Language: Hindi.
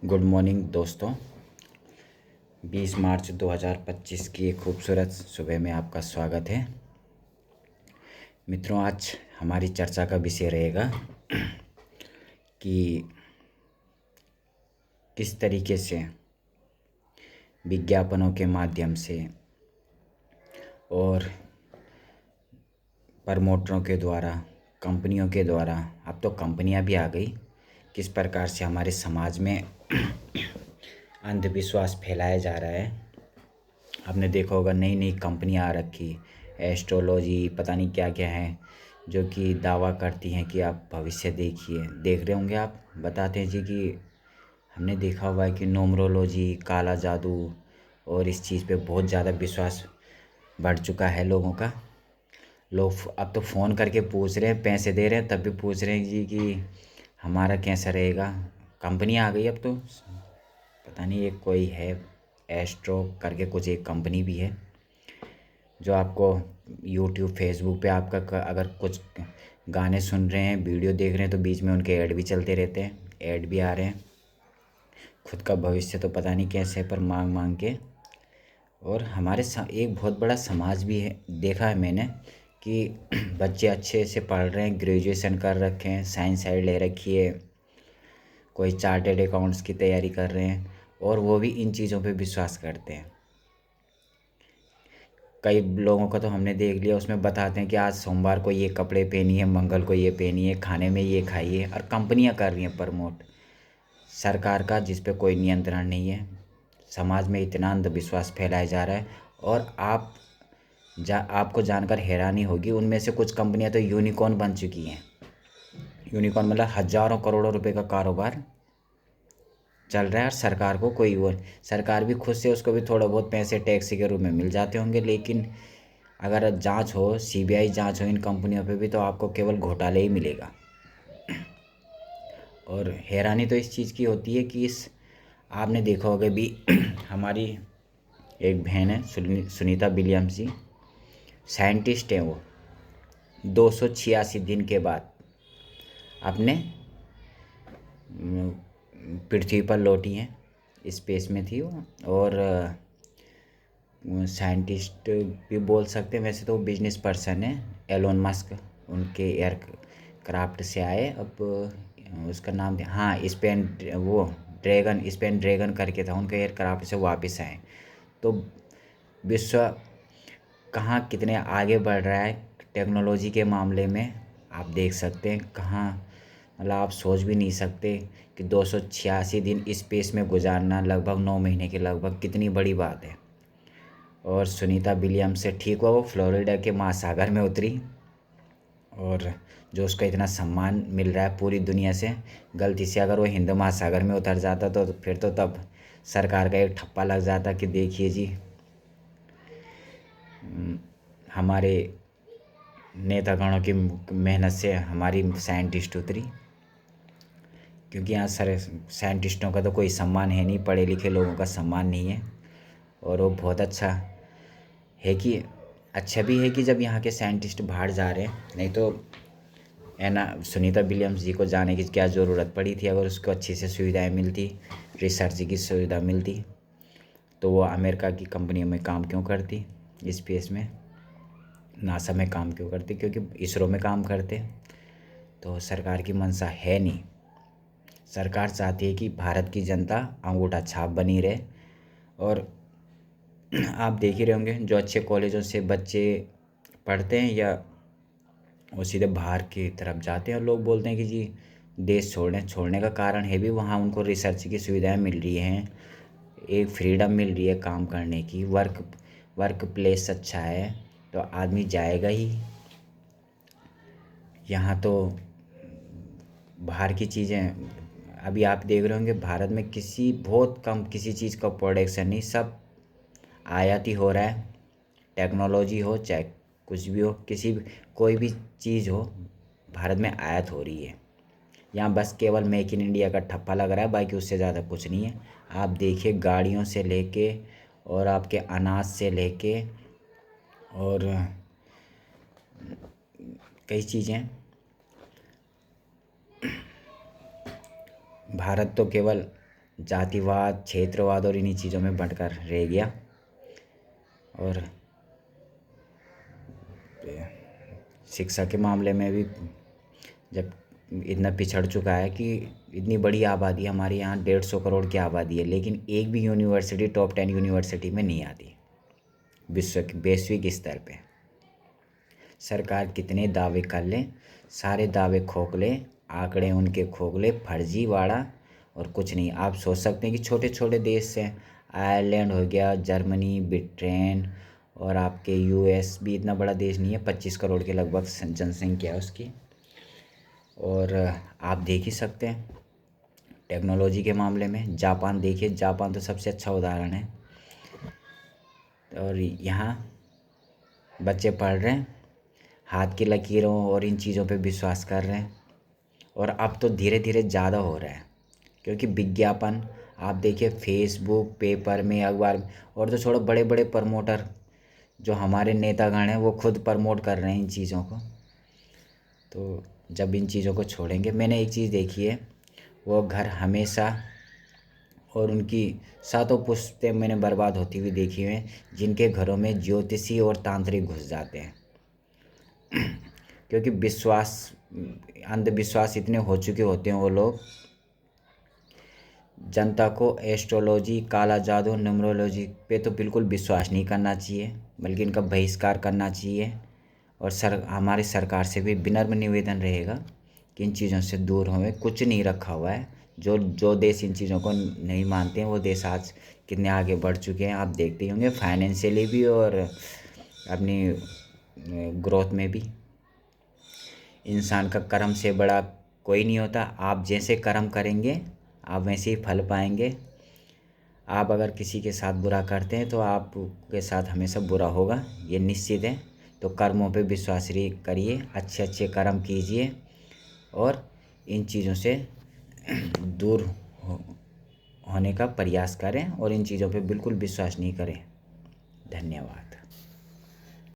गुड मॉर्निंग दोस्तों। 20 मार्च 2025 की एक खूबसूरत सुबह में आपका स्वागत है। मित्रों, आज हमारी चर्चा का विषय रहेगा कि किस तरीके से विज्ञापनों के माध्यम से और प्रमोटरों के द्वारा, कंपनियों के द्वारा, अब तो कंपनियां भी आ गई, किस प्रकार से हमारे समाज में अंधविश्वास फैलाया जा रहा है। आपने देखा होगा नई नई कंपनियां आ रखी, एस्ट्रोलॉजी पता नहीं क्या क्या है, जो कि दावा करती हैं कि आप भविष्य देख रहे होंगे। आप बताते हैं जी कि हमने देखा हुआ है कि न्यूमरोलॉजी, काला जादू और इस चीज़ पे बहुत ज़्यादा विश्वास बढ़ चुका है लोगों का। लोग अब तो फ़ोन करके पूछ रहे हैं, पैसे दे रहे हैं तब भी पूछ रहे हैं जी कि हमारा कैसा रहेगा। कंपनी आ गई अब तो, पता नहीं एक कोई है एस्ट्रो करके कुछ, एक कंपनी भी है जो आपको यूट्यूब फेसबुक पे आपका अगर कुछ गाने सुन रहे हैं, वीडियो देख रहे हैं तो बीच में उनके ऐड भी चलते रहते हैं, ऐड भी आ रहे हैं। खुद का भविष्य तो पता नहीं कैसे पर मांग मांग के। और हमारे एक बहुत बड़ा समाज भी है, देखा है मैंने कि बच्चे अच्छे से पढ़ रहे हैं, ग्रेजुएशन कर रखे हैं, साइंस साइड ले रखी है, कोई चार्टेड अकाउंट्स की तैयारी कर रहे हैं और वो भी इन चीज़ों पे विश्वास करते हैं। कई लोगों का तो हमने देख लिया, उसमें बताते हैं कि आज सोमवार को ये कपड़े पहनिए, मंगल को ये पहनिए, खाने में ये खाइए, और कंपनियां कर रही हैं प्रमोट, सरकार का जिस पे कोई नियंत्रण नहीं है। समाज में इतना अंधविश्वास फैलाया जा रहा है। और आपको जानकर हैरानी होगी, उनमें से कुछ कंपनियां तो यूनिकॉर्न बन चुकी हैं। यूनिकॉर्न मतलब हज़ारों करोड़ों रुपए का कारोबार चल रहा है, और सरकार को कोई वो, सरकार भी खुद से उसको भी थोड़ा बहुत पैसे टैक्स के रूप में मिल जाते होंगे। लेकिन अगर जांच हो, सीबीआई जांच हो इन कंपनियों पे भी, तो आपको केवल घोटाले ही मिलेगा। और हैरानी तो इस चीज़ की होती है कि आपने देखा होगा भी हमारी एक बहन है सुनीता विलियम्स जी, साइंटिस्ट हैं वो। 286 दिन के बाद अपने पृथ्वी पर लौटी हैं, स्पेस में थी वो। और साइंटिस्ट भी बोल सकते हैं, वैसे तो वो बिजनेस पर्सन है। एलोन मस्क उनके एयर क्राफ्ट से आए। अब उसका नाम हाँ स्पेन ड्रैगन करके था उनका, एयर क्राफ्ट से वापस आए। तो विश्व कहाँ कितने आगे बढ़ रहा है टेक्नोलॉजी के मामले में, आप देख सकते हैं कहाँ। मतलब आप सोच भी नहीं सकते कि 286 दिन स्पेस में गुजारना, लगभग 9 महीने के लगभग, कितनी बड़ी बात है। और सुनीता विलियम्स से ठीक हुआ वो फ्लोरिडा के महासागर में उतरी, और जो उसका इतना सम्मान मिल रहा है पूरी दुनिया से, गलती से अगर वो हिंद महासागर में उतर जाता तो फिर तो तब सरकार का एक ठप्पा लग जाता कि देखिए जी हमारे नेतागणों की मेहनत से हमारी साइंटिस्ट उतरी। क्योंकि यहाँ सारे साइंटिस्टों का तो कोई सम्मान है नहीं, पढ़े लिखे लोगों का सम्मान नहीं है। और वो बहुत अच्छा है कि, अच्छा भी है कि जब यहाँ के साइंटिस्ट बाहर जा रहे हैं, नहीं तो है ना, सुनीता विलियम्स जी को जाने की क्या ज़रूरत पड़ी थी। अगर उसको अच्छी से सुविधाएं मिलती, रिसर्च की सुविधा मिलती, तो वो अमेरिका की कंपनियों में काम क्यों करती, स्पेस में नासा में काम क्यों करती, क्योंकि इसरो में काम करते। तो सरकार की मंशा है नहीं। सरकार चाहती है कि भारत की जनता अंगूठा छाप बनी रहे। और आप देख ही रहे होंगे, जो अच्छे कॉलेजों से बच्चे पढ़ते हैं या वो सीधे बाहर की तरफ जाते हैं, और लोग बोलते हैं कि जी देश छोड़ने का कारण है भी वहाँ उनको रिसर्च की सुविधाएं मिल रही हैं, एक फ्रीडम मिल रही है काम करने की, वर्क प्लेस अच्छा है, तो आदमी जाएगा ही। यहाँ तो बाहर की चीज़ें, अभी आप देख रहे होंगे भारत में बहुत कम किसी चीज़ का प्रोडक्शन नहीं, सब आयात ही हो रहा है। टेक्नोलॉजी हो चाहे कुछ भी हो, कोई भी चीज़ हो, भारत में आयात हो रही है। यहाँ बस केवल मेक इन इंडिया का ठप्पा लग रहा है, बाकी उससे ज़्यादा कुछ नहीं है। आप देखिए गाड़ियों से लेके और आपके अनाज से लेके और कई चीज़ें, भारत तो केवल जातिवाद, क्षेत्रवाद और इन्हीं चीज़ों में बंटकर रह गया। और शिक्षा के मामले में भी जब इतना पिछड़ चुका है कि इतनी बड़ी आबादी, हमारे यहाँ 150 करोड़ की आबादी है, लेकिन एक भी यूनिवर्सिटी टॉप 10 यूनिवर्सिटी में नहीं आती वैश्विक स्तर पे। सरकार कितने दावे कर ले, सारे दावे खोखले, आंकड़े उनके खोखले, फर्जीवाड़ा और कुछ नहीं। आप सोच सकते हैं कि छोटे छोटे देश से आयरलैंड हो गया, जर्मनी, ब्रिटेन और आपके यूएस भी इतना बड़ा देश नहीं है, 25 करोड़ के लगभग जनसंख्या है उसकी। और आप देख ही सकते हैं टेक्नोलॉजी के मामले में जापान देखिए, जापान तो सबसे अच्छा उदाहरण है। और यहाँ बच्चे पढ़ रहे हैं, हाथ की लकीरों और इन चीज़ों पे विश्वास कर रहे हैं। और अब तो धीरे धीरे ज़्यादा हो रहा है, क्योंकि विज्ञापन आप देखिए फेसबुक, पेपर में, अखबार में, और तो छोड़ो बड़े बड़े प्रमोटर जो हमारे नेतागण हैं वो खुद प्रमोट कर रहे हैं इन चीज़ों को। तो जब इन चीज़ों को छोड़ेंगे, मैंने एक चीज़ देखी है, वो घर हमेशा और उनकी सातों पुश्तें मैंने बर्बाद होती हुई देखी हुई हैं, जिनके घरों में ज्योतिषी और तांत्रिक घुस जाते हैं। क्योंकि अंधविश्वास इतने हो चुके होते हैं वो लोग, जनता को एस्ट्रोलॉजी, काला जादू, न्यूमरोलॉजी पे तो बिल्कुल विश्वास नहीं करना चाहिए, बल्कि इनका बहिष्कार करना चाहिए। और हमारी सरकार से भी विनम्र निवेदन रहेगा कि इन चीज़ों से दूर हों। कुछ नहीं रखा हुआ है। जो देश इन चीज़ों को नहीं मानते हैं वो देश आज कितने आगे बढ़ चुके हैं, आप देखते ही होंगे, फाइनेंशियली भी और अपनी ग्रोथ में भी। इंसान का कर्म से बड़ा कोई नहीं होता। आप जैसे कर्म करेंगे आप वैसे ही फल पाएंगे। आप अगर किसी के साथ बुरा करते हैं तो आपके साथ हमेशा बुरा होगा, ये निश्चित है। तो कर्मों पे विश्वास करिए, अच्छे अच्छे कर्म कीजिए और इन चीज़ों से दूर होने का प्रयास करें और इन चीज़ों पे बिल्कुल विश्वास नहीं करें। धन्यवाद।